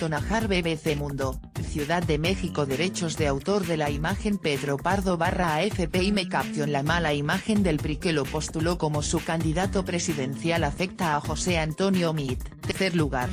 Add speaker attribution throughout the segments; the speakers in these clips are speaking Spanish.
Speaker 1: Najar BBC Mundo, Ciudad de México. Derechos de autor de la imagen Pedro Pardo /AFP y me caption. La mala imagen del PRI que lo postuló como su candidato presidencial afecta a José Antonio Meade. Tercer lugar.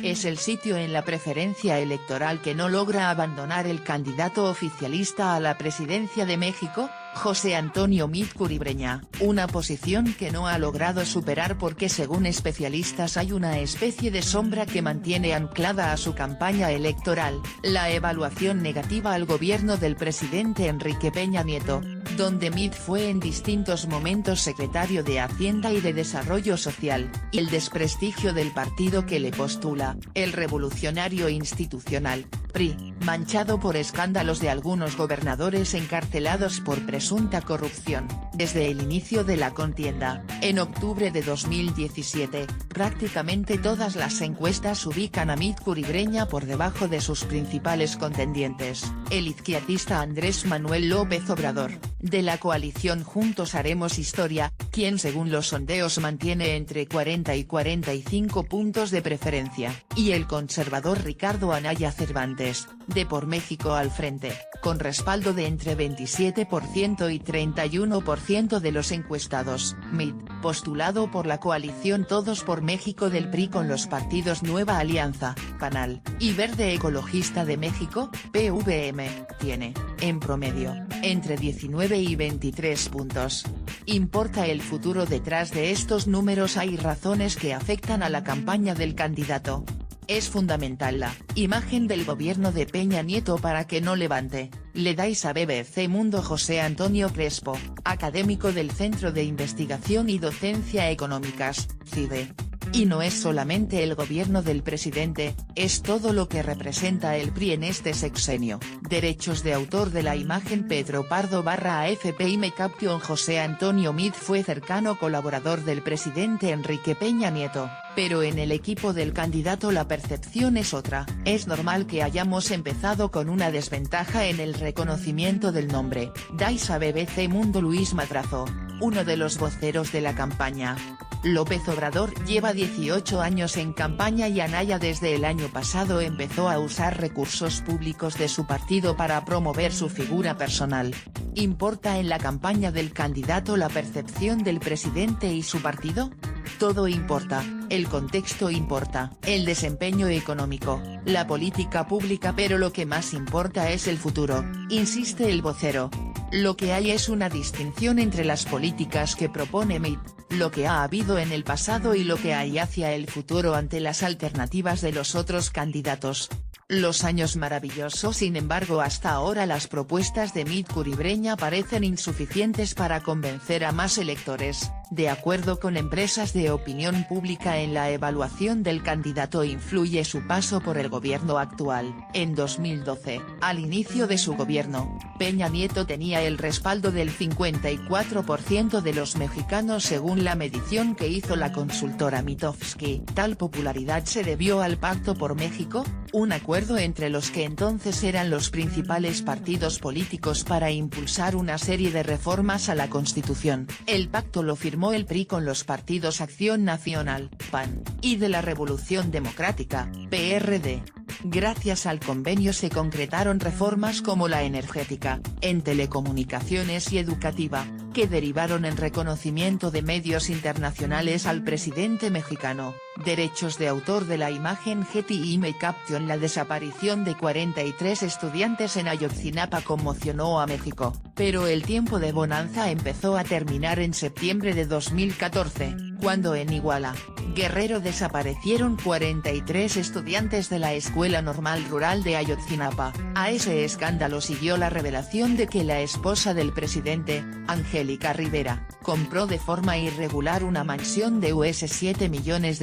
Speaker 1: Es el sitio en la preferencia electoral que no logra abandonar el candidato oficialista a la presidencia de México, José Antonio Meade Curibreña, una posición que no ha logrado superar porque según especialistas hay una especie de sombra que mantiene anclada a su campaña electoral, la evaluación negativa al gobierno del presidente Enrique Peña Nieto, donde Meade fue en distintos momentos secretario de Hacienda y de Desarrollo Social, y el desprestigio del partido que le postula, el Revolucionario Institucional, PRI, manchado por escándalos de algunos gobernadores encarcelados por presunta corrupción. Desde el inicio de la contienda, en octubre de 2017, prácticamente todas las encuestas ubican a Meade Curibreña por debajo de sus principales contendientes, el izquierdista Andrés Manuel López Obrador, de la coalición Juntos Haremos Historia, quien según los sondeos mantiene entre 40 y 45 puntos de preferencia, y el conservador Ricardo Anaya Cervantes, de Por México al Frente, con respaldo de entre 27% y 31% de los encuestados. Meade, postulado por la coalición Todos por México del PRI con los partidos Nueva Alianza, PANAL, y Verde Ecologista de México, PVM, tiene, en promedio, entre 19 y 23 puntos. ¿Importa el futuro detrás de estos números? Hay razones que afectan a la campaña del candidato. Es fundamental la imagen del gobierno de Peña Nieto para que no levante. Le dais a BBC Mundo. José Antonio Crespo, académico del Centro de Investigación y Docencia Económicas, CIDE. Y no es solamente el gobierno del presidente, es todo lo que representa el PRI en este sexenio. Derechos de autor de la imagen Pedro Pardo /AFP y me caption. José Antonio Meade fue cercano colaborador del presidente Enrique Peña Nieto, pero en el equipo del candidato la percepción es otra. Es normal que hayamos empezado con una desventaja en el reconocimiento del nombre. Dais a BBC Mundo. Luis Madrazo, uno de los voceros de la campaña. López Obrador lleva 18 años en campaña y Anaya desde el año pasado empezó a usar recursos públicos de su partido para promover su figura personal. ¿Importa en la campaña del candidato la percepción del presidente y su partido? Todo importa, el contexto importa, el desempeño económico, la política pública, pero lo que más importa es el futuro, insiste el vocero. Lo que hay es una distinción entre las políticas que propone Meade, lo que ha habido en el pasado y lo que hay hacia el futuro ante las alternativas de los otros candidatos. Los años maravillosos. Sin embargo, hasta ahora las propuestas de Meade Curibreña parecen insuficientes para convencer a más electores. De acuerdo con empresas de opinión pública, en la evaluación del candidato influye su paso por el gobierno actual. En 2012, al inicio de su gobierno, Peña Nieto tenía el respaldo del 54% de los mexicanos según la medición que hizo la consultora Mitofsky. Tal popularidad se debió al Pacto por México, un acuerdo entre los que entonces eran los principales partidos políticos para impulsar una serie de reformas a la Constitución. El pacto lo firmó el PRI con los partidos Acción Nacional, PAN, y de la Revolución Democrática, PRD. Gracias al convenio se concretaron reformas como la energética, en telecomunicaciones y educativa, que derivaron en reconocimiento de medios internacionales al presidente mexicano. Derechos de autor de la imagen Getty y me caption. La desaparición de 43 estudiantes en Ayotzinapa conmocionó a México, pero el tiempo de bonanza empezó a terminar en septiembre de 2014, cuando en Iguala, Guerrero desaparecieron 43 estudiantes de la Escuela Normal Rural de Ayotzinapa. A ese escándalo siguió la revelación de que la esposa del presidente, Angélica Rivera, compró de forma irregular una mansión de $7 millones.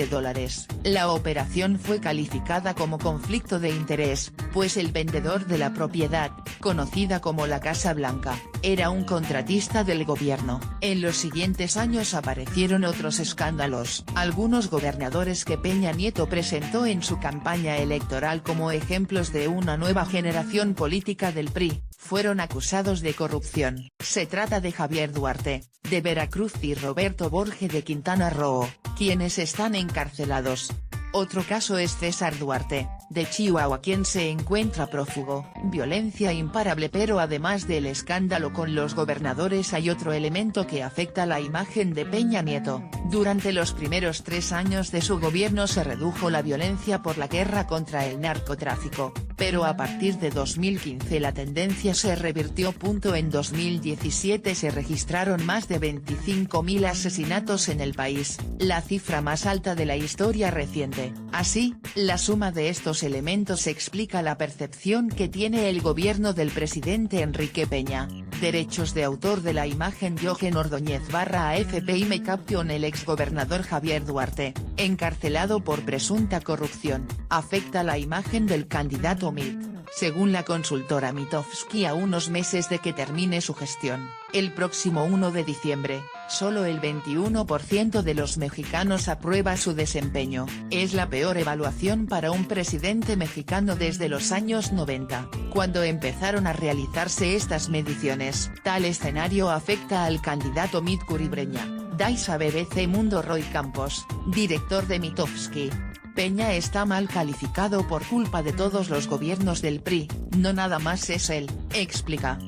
Speaker 1: La operación fue calificada como conflicto de interés, pues el vendedor de la propiedad, conocida como la Casa Blanca, era un contratista del gobierno. En los siguientes años aparecieron otros escándalos. Algunos gobernadores que Peña Nieto presentó en su campaña electoral como ejemplos de una nueva generación política del PRI, fueron acusados de corrupción. Se trata de Javier Duarte, de Veracruz, y Roberto Borge de Quintana Roo, quienes están encarcelados. Otro caso es César Duarte, de Chihuahua, quien se encuentra prófugo. Violencia imparable. Pero además del escándalo con los gobernadores hay otro elemento que afecta la imagen de Peña Nieto. Durante los primeros 3 años de su gobierno se redujo la violencia por la guerra contra el narcotráfico, pero a partir de 2015 la tendencia se revirtió. En 2017 se registraron más de 25.000 asesinatos en el país, la cifra más alta de la historia reciente. Así, la suma de estos elementos explica la percepción que tiene el gobierno del presidente Enrique Peña. Derechos de autor de la imagen. Jochen Ordóñez /AFP. Me Caption. El exgobernador Javier Duarte, encarcelado por presunta corrupción, afecta la imagen del candidato MIT. Según la consultora Mitofsky, a unos meses de que termine su gestión, el próximo 1 de diciembre, solo el 21% de los mexicanos aprueba su desempeño. Es la peor evaluación para un presidente mexicano desde los años 90, cuando empezaron a realizarse estas mediciones. Tal escenario afecta al candidato Mitt Curibreña. Daisa BBC Mundo. Roy Campos, director de Mitofsky. Peña está mal calificado por culpa de todos los gobiernos del PRI, no nada más es él, explica.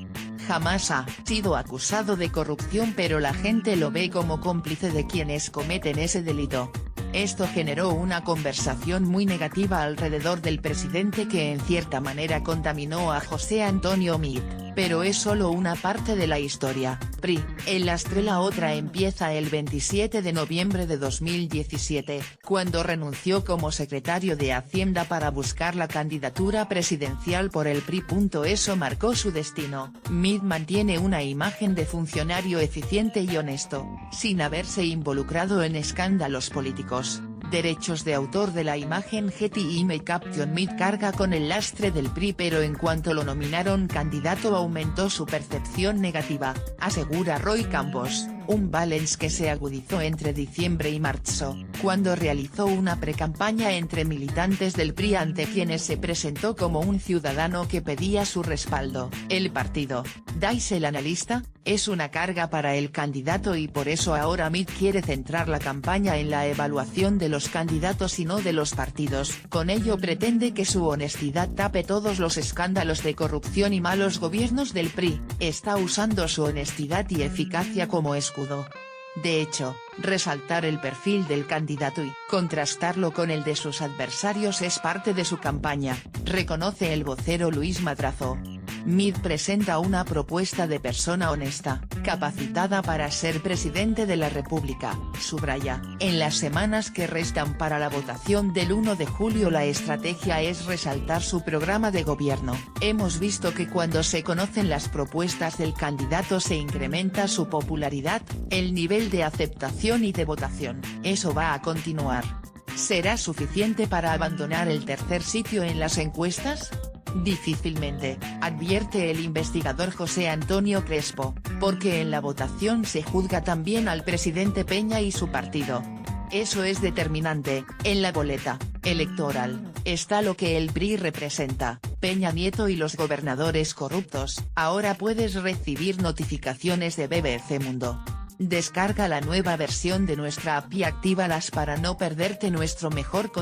Speaker 1: Jamás ha sido acusado de corrupción, pero la gente lo ve como cómplice de quienes cometen ese delito. Esto generó una conversación muy negativa alrededor del presidente que en cierta manera contaminó a José Antonio Meade, pero es solo una parte de la historia. PRI, el lastre. La otra empieza el 27 de noviembre de 2017, cuando renunció como secretario de Hacienda para buscar la candidatura presidencial por el PRI. Eso marcó su destino. Meade mantiene una imagen de funcionario eficiente y honesto, sin haberse involucrado en escándalos políticos. Derechos de autor de la imagen. Getty Ime Caption. Meade carga con el lastre del PRI, pero en cuanto lo nominaron candidato aumentó su percepción negativa, asegura Roy Campos. Un balance que se agudizó entre diciembre y marzo, cuando realizó una precampaña entre militantes del PRI ante quienes se presentó como un ciudadano que pedía su respaldo. El partido, dice el analista, es una carga para el candidato y por eso ahora Meade quiere centrar la campaña en la evaluación de los candidatos y no de los partidos. Con ello pretende que su honestidad tape todos los escándalos de corrupción y malos gobiernos del PRI. Está usando su honestidad y eficacia como escudo. De hecho, resaltar el perfil del candidato y contrastarlo con el de sus adversarios es parte de su campaña, reconoce el vocero Luis Madrazo. Meade presenta una propuesta de persona honesta, capacitada para ser presidente de la República, subraya. En las semanas que restan para la votación del 1 de julio la estrategia es resaltar su programa de gobierno. Hemos visto que cuando se conocen las propuestas del candidato se incrementa su popularidad, el nivel de aceptación y de votación. Eso va a continuar. ¿Será suficiente para abandonar el tercer sitio en las encuestas? Difícilmente, advierte el investigador José Antonio Crespo, porque en la votación se juzga también al presidente Peña y su partido. Eso es determinante. En la boleta electoral está lo que el PRI representa, Peña Nieto y los gobernadores corruptos. Ahora puedes recibir notificaciones de BBC Mundo. Descarga la nueva versión de nuestra app y actívalas para no perderte nuestro mejor contenido.